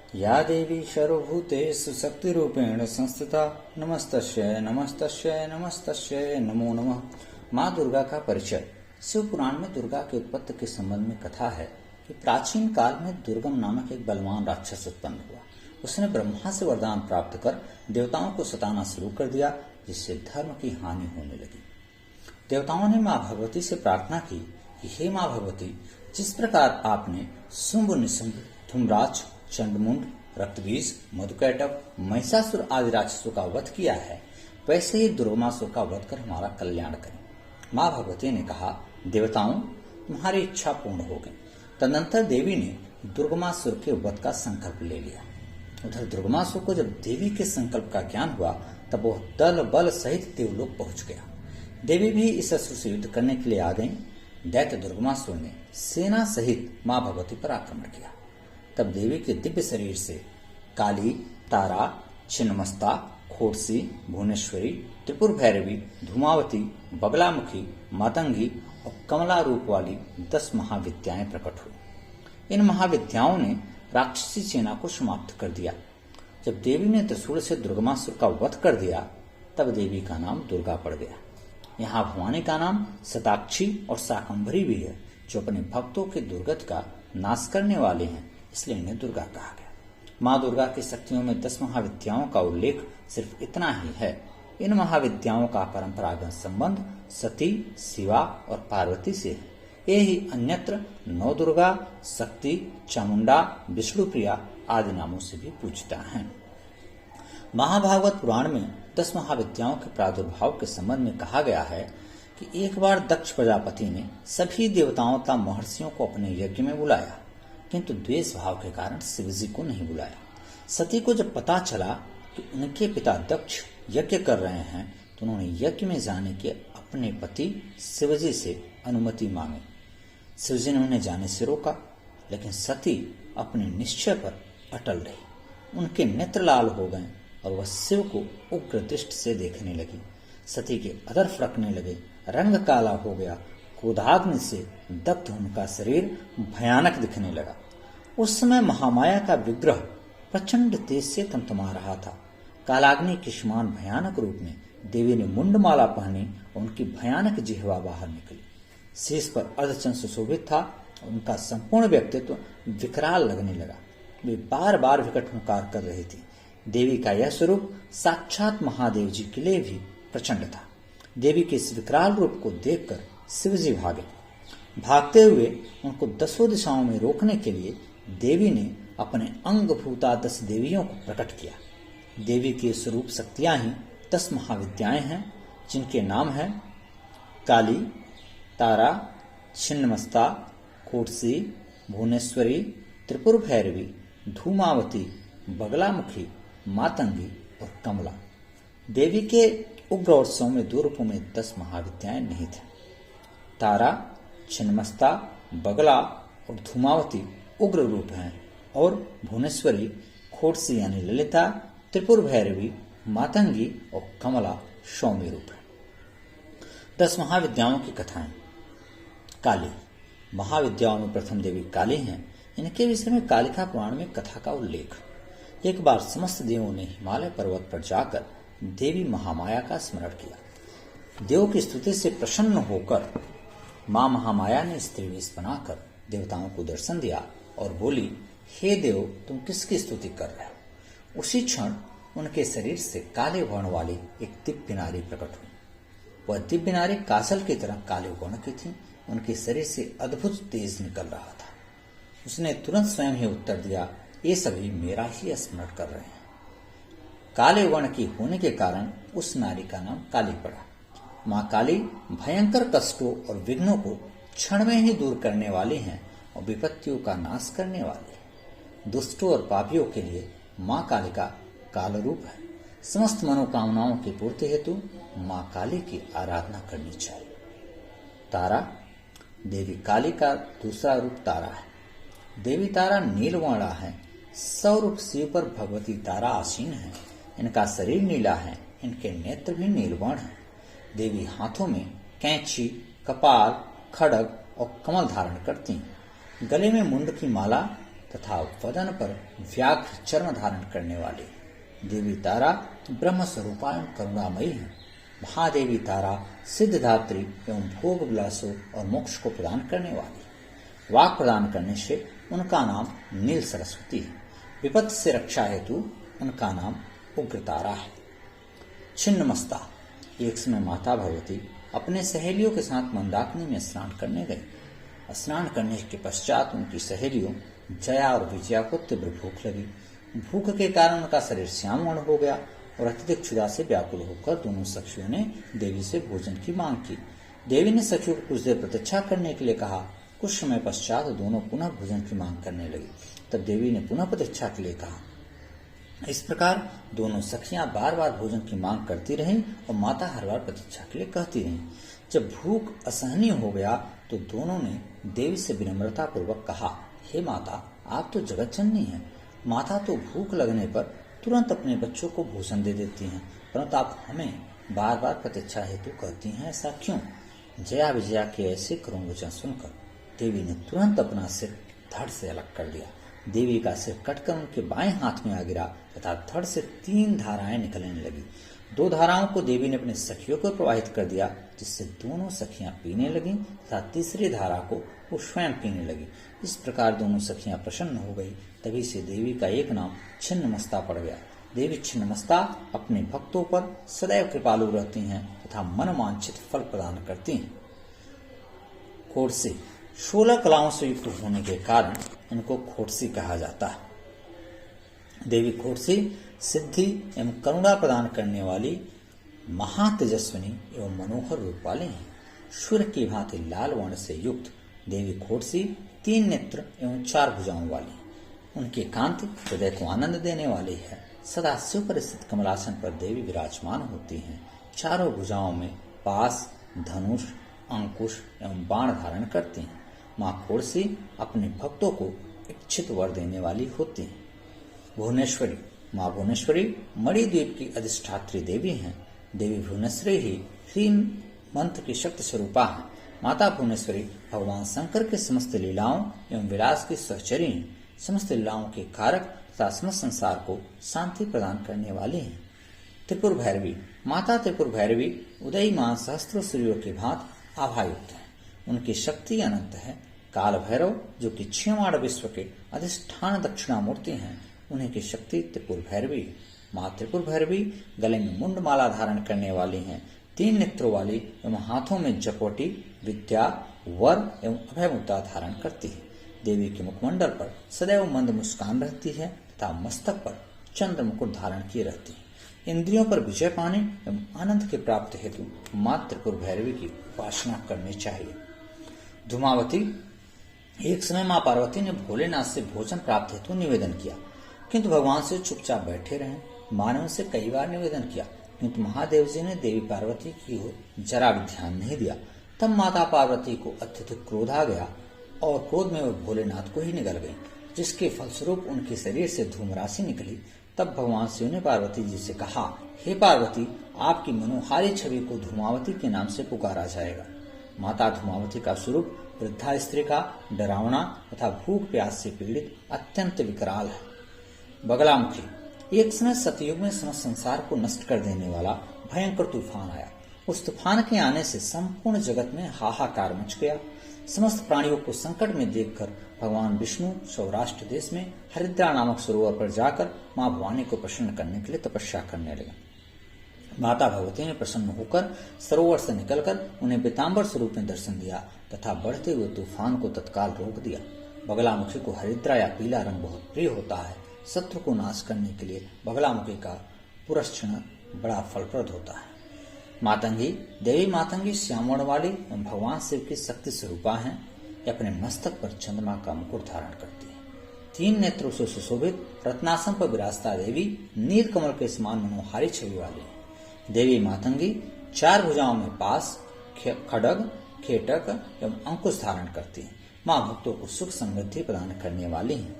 या देवी सर्वभूतेषु शक्तिरूपेण संस्थिता नमस्तस्यै नमस्तस्यै नमस्तस्यै नमो नमः। माँ दुर्गा का परिचय। शिव पुराण में दुर्गा के उत्पत्ति के संबंध में कथा है कि प्राचीन काल में दुर्गम नामक एक बलवान राक्षस उत्पन्न हुआ। उसने ब्रह्मा से वरदान प्राप्त कर देवताओं को सताना शुरू कर दिया, जिससे धर्म की हानि होने लगी। देवताओं ने माँ भगवती से प्रार्थना की कि हे माँ भगवती, जिस प्रकार आपने शुंभ निशुंभ धूम्राक्ष चंडमुंड रक्तबीज मधुकैटभ महिषासुर आदि राक्षसों का वध किया है, वैसे ही दुर्गमासुर का वध कर हमारा कल्याण करें। माँ भगवती ने कहा, देवताओं, तुम्हारी इच्छा पूर्ण हो गई। तदनंतर देवी ने दुर्गमासुर के वध का संकल्प ले लिया। उधर दुर्गमासुर को जब देवी के संकल्प का ज्ञान हुआ, तब वह दल बल सहित देवलोक पहुंच गया। देवी भी इस असुर से युद्ध करने के लिए आ गई। दैत्य दुर्गमासुर ने सेना सहित माँ भगवती पर आक्रमण किया। तब देवी के दिव्य शरीर से काली, तारा, छिन्नमस्ता, खोड़सी, भुवनेश्वरी, त्रिपुर भैरवी, धूमावती, बगलामुखी, मातंगी और कमला रूप वाली 10 महाविद्याएं प्रकट हुई। इन महाविद्याओं ने राक्षसी सेना को समाप्त कर दिया। जब देवी ने त्रिशूल से दुर्गमासुर का वध कर दिया, तब देवी का नाम दुर्गा पड़ गया। यहाँ भवानी का नाम शताक्षी और शाकंभरी भी है, जो अपने भक्तों के दुर्गत का नाश करने वाले हैं, इसलिए इन्हें दुर्गा कहा गया। माँ दुर्गा की शक्तियों में 10 महाविद्याओं का उल्लेख सिर्फ इतना ही है। इन महाविद्याओं का परंपरागत संबंध सती, शिवा और पार्वती से है। ये ही अन्यत्र नवदुर्गा, शक्ति, चामुंडा, विष्णुप्रिया आदि नामों से भी पूजता है। महाभागवत पुराण में 10 महाविद्याओं के प्रादुर्भाव के संबंध में कहा गया है कि एक बार दक्ष प्रजापति ने सभी देवताओं तथा महर्षियों को अपने यज्ञ में बुलाया, किंतु द्वेष भाव के कारण शिवजी को नहीं बुलाया। सती को जब पता चला कि उनके पिता दक्ष यज्ञ कर रहे हैं, तो उन्होंने यज्ञ में जाने के अपने पति शिवजी से अनुमति मांगी। शिवजी ने उन्हें जाने से रोका, लेकिन सती अपने निश्चय पर अटल रही। उनके नेत्र लाल हो गए और वह शिव को उग्र दृष्टि से देखने लगी। सती के अधर फड़कने लगे, रंग काला हो गया, क्रोधाग्नि से दग्ध उनका शरीर भयानक दिखने लगा। उस समय महामाया का विग्रह प्रचंड तेज से तमतमा रहा था। कालाग्नि के समान भयानक रूप में देवी ने मुंडमाला पहनी और उनकी भयानक जिह्वा बाहर निकली। शीश पर अर्धचंद्र सुशोभित था। उनका संपूर्ण व्यक्तित्व विकराल लगने लगा। वे बार बार विकट हुंकार कर रही थी। देवी का यह स्वरूप साक्षात महादेव जी के लिए भी प्रचंड था। देवी के इस विकराल रूप को देखकर शिवजी भागे। भागते हुए उनको 10 दिशाओं में रोकने के लिए देवी ने अपने अंग भूता 10 देवियों को प्रकट किया। देवी के स्वरूप शक्तियां ही 10 महाविद्याएं हैं, जिनके नाम हैं काली, तारा, छिन्नमस्ता, खोड़सी, भुवनेश्वरी, त्रिपुर भैरवी, धूमावती, बगलामुखी, मातंगी और कमला। देवी के उग्र और सौम्य 2 रूपों में 10 महाविद्याएं निहित हैं। तारा, छिन्नमस्ता, बगला और धूमावती उग्र रूप हैं और भुवनेश्वरी, खोड़सी यानी ललिता, त्रिपुर भैरवी, मातंगी और कमला सौम्य रूप है। 10 महाविद्याओं की कथाएं। काली। महाविद्याओं में प्रथम देवी काली हैं। इनके विषय में कालिका पुराण में कथा का उल्लेख। एक बार समस्त देवों ने हिमालय पर्वत पर जाकर देवी महामाया का स्मरण किया। देव की स्तुति से प्रसन्न होकर मां महामाया ने स्त्री वेश बनाकर देवताओं को दर्शन दिया और बोली, हे देव, तुम किसकी स्तुति कर रहे हो? उसी क्षण उनके शरीर से काले वर्ण वाली एक दिव्य नारी प्रकट हुई। वह दिव्य नारी काजल की तरह काले वर्ण की थी। उनके शरीर से अद्भुत तेज निकल रहा था। उसने तुरंत स्वयं ही उत्तर दिया, ये सभी मेरा ही स्मरण कर रहे हैं। काले वर्ण की होने के कारण उस नारी का नाम काली पड़ा। माँ काली भयंकर कष्टों और विघ्नों को क्षण में ही दूर करने वाली हैं और विपत्तियों का नाश करने वाली है। दुष्टों और पापियों के लिए माँ काली का काल रूप है। समस्त मनोकामनाओं की पूर्ति हेतु माँ काली की आराधना करनी चाहिए। तारा। देवी काली का दूसरा रूप तारा है। देवी तारा नीलवर्णा है। स्वरूप शिव पर भगवती तारा आसीन है। इनका शरीर नीला है। इनके नेत्र भी नीलवर्ण है। देवी हाथों में कैंची, कपाल, खड्ग और कमल धारण करती हैं। गले में मुंड की माला तथा वदन पर व्याघ्र चर्म धारण करने वाली। देवी तारा ब्रह्म स्वरूपा एवं करुणामयी है। महादेवी तारा सिद्धदात्री एवं भोग विलासों और मोक्ष को प्रदान करने वाली। वाक प्रदान करने से उनका नाम नील सरस्वती है। विपत्ति से रक्षा हेतु उनका नाम उग्रतारा है। छिन्नमस्ता। एक समय माता भगवती अपने सहेलियों के साथ मंदाकिनी में स्नान करने गई। स्नान करने के पश्चात उनकी सहेलियों जया और विजया को तीव्र भूख लगी। भूख के कारण उनका शरीर श्याम वर्ण हो गया और अत्यधिक क्षुधा से व्याकुल होकर दोनों सखियों ने देवी से भोजन की मांग की। देवी ने सखियों को कुछ देर प्रतीक्षा करने के लिए कहा। कुछ समय पश्चात दोनों पुनः भोजन की मांग करने लगी। तब देवी ने पुनः प्रतीक्षा के लिए कहा। इस प्रकार दोनों सखियां बार बार भोजन की मांग करती रहीं और माता हर बार प्रतीक्षा के लिए कहती रहीं। जब भूख असहनीय हो गया तो दोनों ने देवी से विनम्रता पूर्वक कहा, हे माता, आप तो जगत जननी हैं। माता तो भूख लगने पर तुरंत अपने बच्चों को भोजन दे देती हैं, परंतु आप हमें बार बार प्रतीक्षा हेतु कहती हैं, ऐसा क्यों? जया विजया के ऐसे करुण वचन सुनकर देवी ने तुरंत अपना सिर धड़ से अलग कर दिया। देवी का सिर कटकर उनके बाएं हाथ में आ गिरा तथा धड़ से 3 धाराएं निकलने लगी। 2 धाराओं को देवी ने अपने सखियों को प्रवाहित कर दिया, जिससे दोनों सखियां पीने लगीं तथा तीसरी धारा को वो स्वयं पीने लगी। इस प्रकार दोनों सखियां प्रसन्न हो गई। तभी से देवी का एक नाम छिन्नमस्ता पड़ गया। देवी छिन्नमस्ता अपने भक्तों पर सदैव कृपालु रहती हैं तथा मनवांछित फल प्रदान करती हैं। खोड़सी। 16 कलाओं से युक्त होने के कारण इनको खोड़सी कहा जाता है। देवी खोड़सी सिद्धि एवं करुणा प्रदान करने वाली महातेजस्विनी एवं मनोहर रूप वाली हैं। सूर्य की भांति लाल वर्ण से युक्त देवी खोड़सी 3 नेत्र एवं 4 भुजाओं वाली। उनकी कांति हृदय को आनंद देने वाली है। सदा शिव पर स्थित कमलासन पर देवी विराजमान होती हैं। चारों भुजाओं में पास, धनुष, अंकुश एवं बाण धारण करती हैं। माँ खोड़सी अपने भक्तों को इच्छित वर देने वाली होती हैं। भुवनेश्वरी। माँ भुवनेश्वरी मणिद्वीप की अधिष्ठात्री देवी हैं। देवी भुवनेश्वरी ही ह्रीं मंत्र की शक्ति स्वरूपा है। माता भुवनेश्वरी भगवान शंकर के समस्त लीलाओं एवं विलास की सहचरी हैं। समस्त लीलाओं के कारक तथा समस्त संसार को शांति प्रदान करने वाली हैं। त्रिपुर भैरवी। माता त्रिपुर भैरवी उदयीमान सहस्त्रों सूर्यों के भांति आभायुक्त है। उनकी शक्ति अनंत है। काल भैरव जो कि 6 विश्व के अधिष्ठान दक्षिणामूर्ति हैं, उन्हीं की शक्ति त्रिपुर भैरवी है। माँ त्रिपुर भैरवी गले में मुंड माला धारण करने वाली हैं। 3 नेत्रों वाली एवं हाथों में जपोटी, विद्या, वर एवं अभय मुद्रा धारण करती है। देवी के मुखमंडल पर सदैव मंद मुस्कान रहती है तथा मस्तक पर चंद्र मुकुट धारण किए रहती है। इंद्रियों पर विजय पाने एवं आनंद की प्राप्ति हेतु माँ त्रिपुर भैरवी की उपासना करनी चाहिए। धूमावती। एक समय माँ पार्वती ने भोलेनाथ से भोजन प्राप्त हेतु निवेदन किया, किंतु भगवान से चुपचाप बैठे रहे। माँ ने उनसे कई बार निवेदन किया, किंतु महादेव जी ने देवी पार्वती की ओर जरा भी ध्यान नहीं दिया। तब माता पार्वती को अत्यधिक क्रोध आ गया और क्रोध में वो भोलेनाथ को ही निगल गई, जिसके फलस्वरूप उनके शरीर से धूम राशि निकली। तब भगवान शिव ने पार्वती जी से कहा, हे पार्वती, आपकी मनोहारी छवि को धूमावती के नाम से पुकारा जाएगा। माता धूमावती का स्वरूप वृद्धा स्त्री का, डरावना तथा भूख प्यास से पीड़ित अत्यंत विकराल है। बगलामुखी। एक समय सतयुग में समस्त संसार को नष्ट कर देने वाला भयंकर तूफान आया। उस तूफान के आने से संपूर्ण जगत में हाहाकार मच गया। समस्त प्राणियों को संकट में देखकर भगवान विष्णु सौराष्ट्र देश में हरिद्रा नामक सरोवर पर जाकर मां भवानी को प्रसन्न करने के लिए तपस्या करने लगे। माता भगवती ने प्रसन्न होकर सरोवर से निकलकर उन्हें पीताम्बर स्वरूप में दर्शन दिया तथा बढ़ते हुए तूफान को तत्काल रोक दिया। बगलामुखी को हरिद्रा या पीला रंग बहुत प्रिय होता है। शत्रु को नाश करने के लिए बगलामुखी का पुरस्क्षण बड़ा फलप्रद होता है। मातंगी। देवी मातंगी श्यामवर्ण वाली एवं भगवान शिव की शक्ति स्वरूपा हैं। ये अपने मस्तक पर चंद्रमा का मुकुट धारण करती है। 3 नेत्रों से सुशोभित रत्नासन पर विराजता देवी नील कमल के समान मनोहारी छवि वाली है। देवी मातंगी 4 भुजाओं में पास, खड्ग, खेटक एवं अंकुश धारण करती है। माँ भक्तों को सुख समृद्धि प्रदान करने वाली है।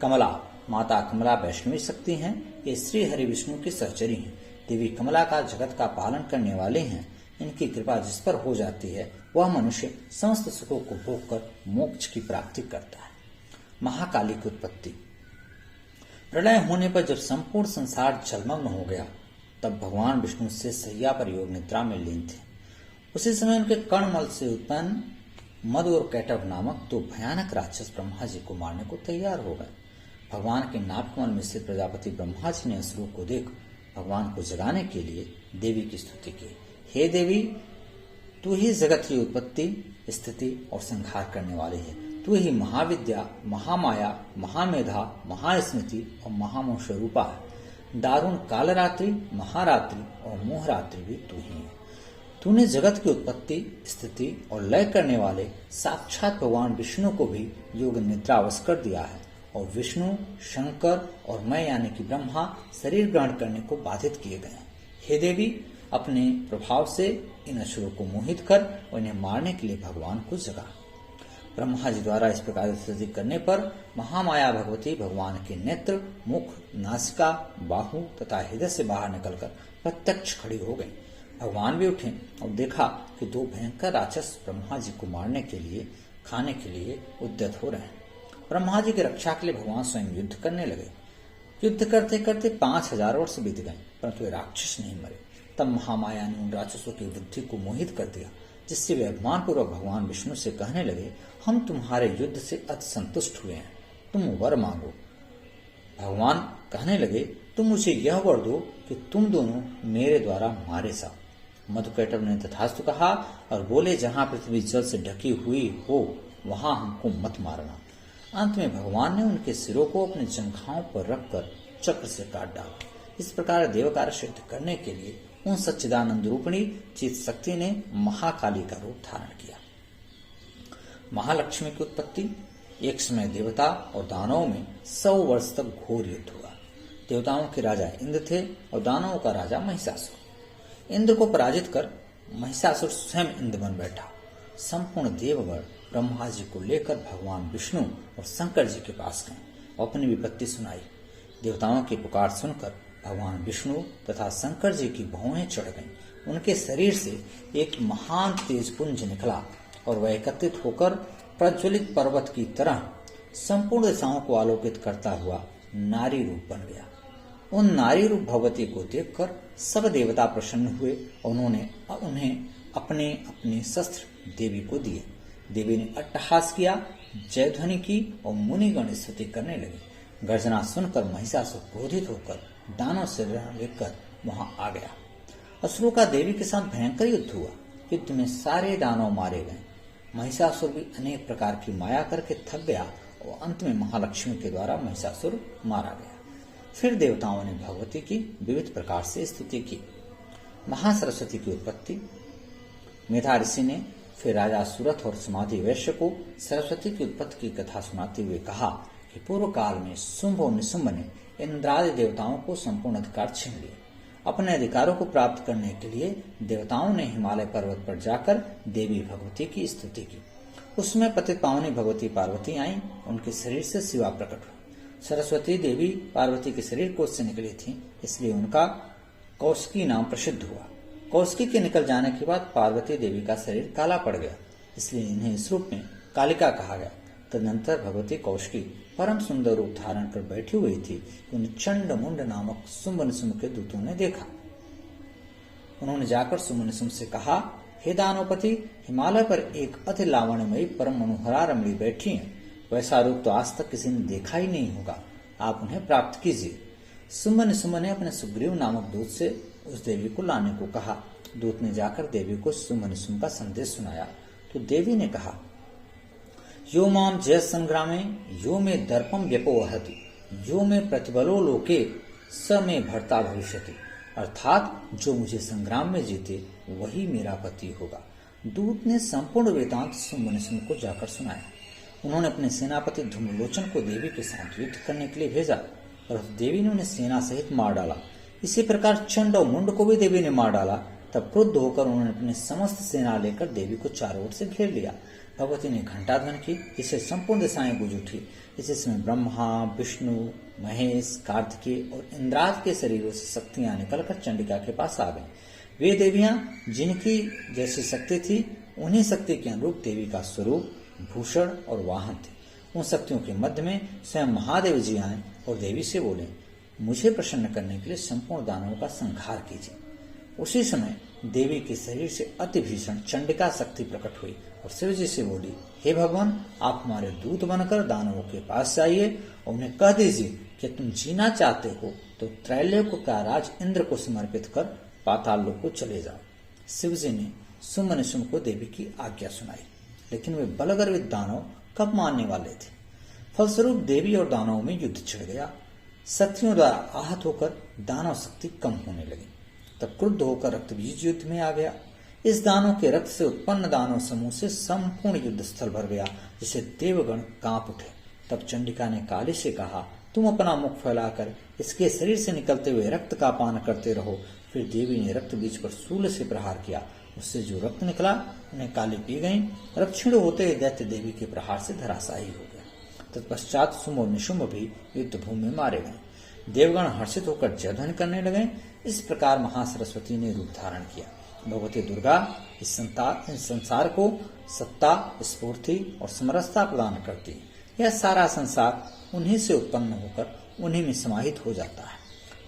कमला। माता कमला वैष्णवी शक्ति हैं। ये श्री हरि विष्णु की सहचरी हैं। देवी कमला का जगत का पालन करने वाले हैं। इनकी कृपा जिस पर हो जाती है वह मनुष्य समस्त सुखों को भोग कर मोक्ष की प्राप्ति करता है। महाकाली की उत्पत्ति। प्रलय होने पर जब संपूर्ण संसार जलमग्न हो गया, तब भगवान विष्णु से सैया पर योग निद्रा में लीन थे। उसी समय उनके कर्णमल से उत्पन्न मधु और कैटव नामक दो भयानक राक्षस ब्रह्मा जी को मारने को तैयार हो गए। भगवान के नाभकमल में स्थित प्रजापति ब्रह्मा जी ने असुरों को देख भगवान को जगाने के लिए देवी की स्तुति की। हे देवी, तू ही जगत की उत्पत्ति, स्थिति और संहार करने वाली है। तू ही महाविद्या, महामाया, महामेधा, महास्मृति और महामोह स्वरूपा है। दारुण कालरात्रि, महारात्रि और मोहरात्रि भी तू ही है। तूने जगत की उत्पत्ति, स्थिति और लय करने वाले साक्षात भगवान विष्णु को भी योग निद्रावश कर दिया है, और विष्णु, शंकर और मैं यानी कि ब्रह्मा शरीर ग्रहण करने को बाधित किए गए हैं। हे देवी, अपने प्रभाव से इन असुरों को मोहित कर और इन्हें मारने के लिए भगवान को जगा। ब्रह्मा जी द्वारा इस प्रकार स्तुति करने पर महामाया भगवती भगवान के नेत्र, मुख, नासिका, बाहु तथा हृदय से बाहर निकलकर प्रत्यक्ष खड़ी हो गई। भगवान भी उठे और देखा कि दो भयंकर राक्षस ब्रह्मा जी को मारने के लिए, खाने के लिए उद्यत हो रहे हैं। ब्रह्मा जी की रक्षा के लिए भगवान स्वयं युद्ध करने लगे। युद्ध करते करते 5000 वर्ष बीत गए, परंतु वे राक्षस नहीं मरे। तब महामाया ने उन राक्षसों की बुद्धि को मोहित कर दिया, जिससे वे अभिमान पूर्वक भगवान विष्णु से कहने लगे, हम तुम्हारे युद्ध से अति संतुष्ट हुए हैं, तुम वर मांगो। भगवान कहने लगे, तुम मुझे यह वर दो कि तुम दोनों मेरे द्वारा मारे जाओ। मधुकैटव ने तथास्तु कहा और बोले, जहां पृथ्वी जल से ढकी हुई हो वहां हमको मत मारना। अंत में भगवान ने उनके सिरों को अपने जंघाओं पर रखकर चक्र से काट डाला। इस प्रकार देव कार्य सिद्ध करने के लिए उन सच्चिदानंद रूपिणी चित शक्ति ने महाकाली का रूप धारण किया। महालक्ष्मी की उत्पत्ति। एक समय देवता और दानवों में 100 वर्ष तक घोर युद्ध हुआ। देवताओं के राजा इंद्र थे और दानवों का राजा महिषासुर। इंद्र को पराजित कर महिषासुर स्वयं इंद्र बन बैठा। संपूर्ण देवगण ब्रह्मा जी को लेकर भगवान विष्णु और शंकर जी के पास गए और अपनी विपत्ति सुनाई। देवताओं की पुकार सुनकर भगवान विष्णु तथा शंकर जी की भौहें चढ़ गईं। उनके शरीर से एक महान तेज पुंज निकला और वह एकत्रित होकर प्रज्वलित पर्वत की तरह संपूर्ण दिशाओं को आलोकित करता हुआ नारी रूप बन गया। उन नारी रूप भगवती को देखकर सब देवता प्रसन्न हुए और उन्होंने उन्हें अपने अपने शस्त्र देवी को दिए। देवी ने अट्टहास किया, जयध्वनि की और मुनिगण स्तुति करने लगे। गर्जना सुनकर महिषासुर क्रोधित होकर दानव से रण लेकर वहां आ गया। असुरों का देवी के साथ भयंकर युद्ध हुआ। युद्ध में सारे दानव मारे गए। महिषासुर भी अनेक प्रकार की माया करके थक गया और अंत में महालक्ष्मी के द्वारा महिषासुर मारा गया। फिर देवताओं ने भगवती की विविध प्रकार से स्तुति की। महासरस्वती की उत्पत्ति। मेधा ऋषि ने फिर राजा सूरत और समाधि वैश्य को सरस्वती की उत्पत्ति की कथा सुनाते हुए कहा कि पूर्व काल में शुंभ और निशुंभ ने इंद्रादि देवताओं को संपूर्ण अधिकार छीन लिए। अपने अधिकारों को प्राप्त करने के लिए देवताओं ने हिमालय पर्वत पर जाकर देवी भगवती की स्तुति की। उसमें पतित पावनी भगवती पार्वती आईं, उनके शरीर से शिवा प्रकट हुई। सरस्वती देवी पार्वती के शरीर कोष से निकली थी, इसलिए उनका कौशिकी नाम प्रसिद्ध हुआ। कौशिकी के निकल जाने के बाद पार्वती देवी का शरीर काला पड़ गया, इसलिए इन्हें इस रूप में कालिका कहा गया। तदनंतर भगवती कौशिकी परम सुंदर रूप धारण कर बैठी हुई थी। उन्हें चंड मुंड नामक शुंभ निशुंभ के दूतों ने देखा। उन्होंने जाकर शुंभ निशुंभ से कहा, हे दानवपति, हिमालय पर एक अति लावण्यमयी परम मनोहरा रमणी बैठी है। वैसा रूप तो आज तक किसी ने देखा ही नहीं होगा, आप उन्हें प्राप्त कीजिए। शुंभ निशुंभ ने अपने सुग्रीव नामक दूत से उस देवी को लाने को कहा। दूत ने जाकर देवी को शुंभ निशुंभ का संदेश सुनाया तो देवी ने कहा, यो माम जय संग्रामे यो में दर्पम व्यपोहति यो में प्रतिबलो लोके स में भर्ता भविष्यति। अर्थात जो मुझे संग्राम में जीते वही मेरा पति होगा। दूत ने संपूर्ण वेदांत शुंभ निशुंभ को जाकर सुनाया। उन्होंने अपने सेनापति धूम्रलोचन को देवी के साथ युद्ध करने के लिए भेजा और देवी ने उन्हें सेना सहित मार डाला। इसी प्रकार चंड और मुंड को भी देवी ने मार डाला। तब क्रुद्ध होकर उन्होंने अपने समस्त सेना लेकर देवी को चारों ओर से घेर लिया। भगवती ने घंटा ध्वनि की, जिससे संपूर्ण दिशाएं गूंज उठी। इसी समय ब्रह्मा, विष्णु, महेश, कार्तिकेय और इंद्राज के शरीरों से शक्तियां निकलकर चंडिका के पास आ गईं। वे देवियां जिनकी जैसी शक्ति थी, उन्हीं शक्ति के अनुरूप देवी का स्वरूप, भूषण और वाहन थे। उन शक्तियों के मध्य में स्वयं महादेव जी आए और देवी से बोले, मुझे प्रसन्न करने के लिए संपूर्ण दानवों का संहार कीजिए। उसी समय देवी के शरीर से अति भीषण चंडिका शक्ति प्रकट हुई और शिव जी से बोली, हे भगवान, आप हमारे दूत बनकर दानवों के पास जाइए और उन्हें कह दीजिए कि तुम जीना चाहते हो तो त्रैलोक का राज इंद्र को समर्पित कर पाताल लोक को चले जाओ। शिव जी ने शुंभ निशुंभ को देवी की आज्ञा सुनाई, लेकिन वे बलगर्वित दानव कब मानने वाले थे। फलस्वरूप देवी और दानवों में युद्ध छिड़ गया। शक्तियों द्वारा आहत होकर दानव शक्ति कम होने लगी। तब क्रुद्ध होकर रक्तबीज युद्ध में आ गया। इस दानव के रक्त से उत्पन्न दानव समूह से संपूर्ण युद्ध स्थल भर गया, जिसे देवगण कांप उठे। तब चंडिका ने काली से कहा, तुम अपना मुख फैलाकर इसके शरीर से निकलते हुए रक्त का पान करते रहो। फिर देवी ने रक्त बीज पर शूल से प्रहार किया। उससे जो रक्त निकला उन्हें काली पी गई। रक्षिण होते हुए दैत्य देवी के प्रहार से धराशायी हो गए। तत्पश्चात शुंभ और निशुंभ भी युद्ध भूमि में मारे गए। देवगण हर्षित होकर जयध्वनि करने लगे। इस प्रकार महासरस्वती ने रूप धारण किया। भगवती दुर्गा इस संसार को सत्ता, स्फूर्ति और समरसता प्रदान करती है। यह सारा संसार उन्हीं से उत्पन्न होकर उन्हीं में समाहित हो जाता है।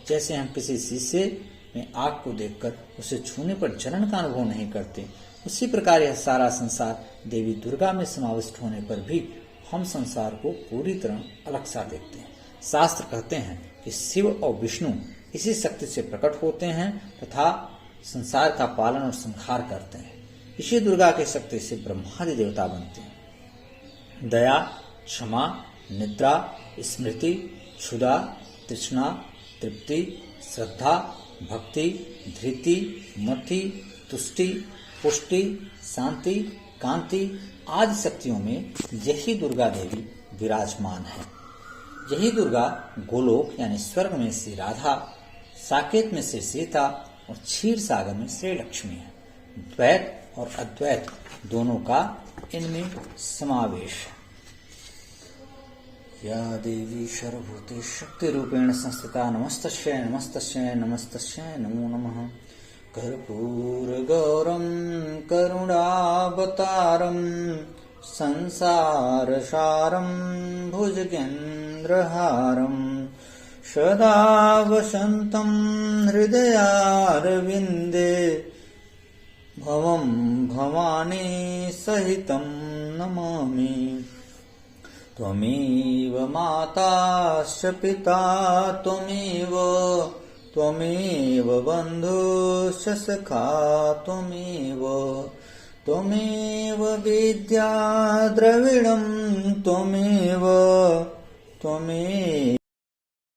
जैसे हम किसी शीशे में आग को देखकर उसे छूने पर जलन का अनुभव नहीं करते, उसी प्रकार यह सारा संसार देवी दुर्गा में समाविष्ट होने पर भी हम संसार को पूरी तरह अलग सा देखते हैं। शास्त्र कहते हैं कि शिव और विष्णु इसी शक्ति से प्रकट होते हैं तथा संसार का पालन और संहार करते हैं। इसी दुर्गा की शक्ति से ब्रह्मादि देवता बनते हैं। दया, क्षमा, निद्रा, स्मृति, क्षुधा, तृष्णा, तृप्ति, श्रद्धा, भक्ति, धृति, मति, तुष्टि, पुष्टि, शांति, कांति आदि शक्तियों में यही दुर्गा देवी विराजमान है। यही दुर्गा गोलोक यानी स्वर्ग में श्री राधा, साकेत में श्री सीता और क्षीर सागर में श्री लक्ष्मी है। द्वैत और अद्वैत दोनों का इनमें समावेश है। या देवी सर्वभूते शक्ति रूपेण संस्थिता नमस्तस्यै नमस्तस्यै नमस्तस्यै नमो नमः। कर्पूर गौरम करुणावतारम संसार सारम भुजगेन्द्रहारम सदा वसन्तं हृदयारविन्दे भवं भवानी सहितं नमामि। त्वमेव माता च पिता त्वमेव बन्धुश्च सखा त्वमेव विद्या द्रविणं त्वमेव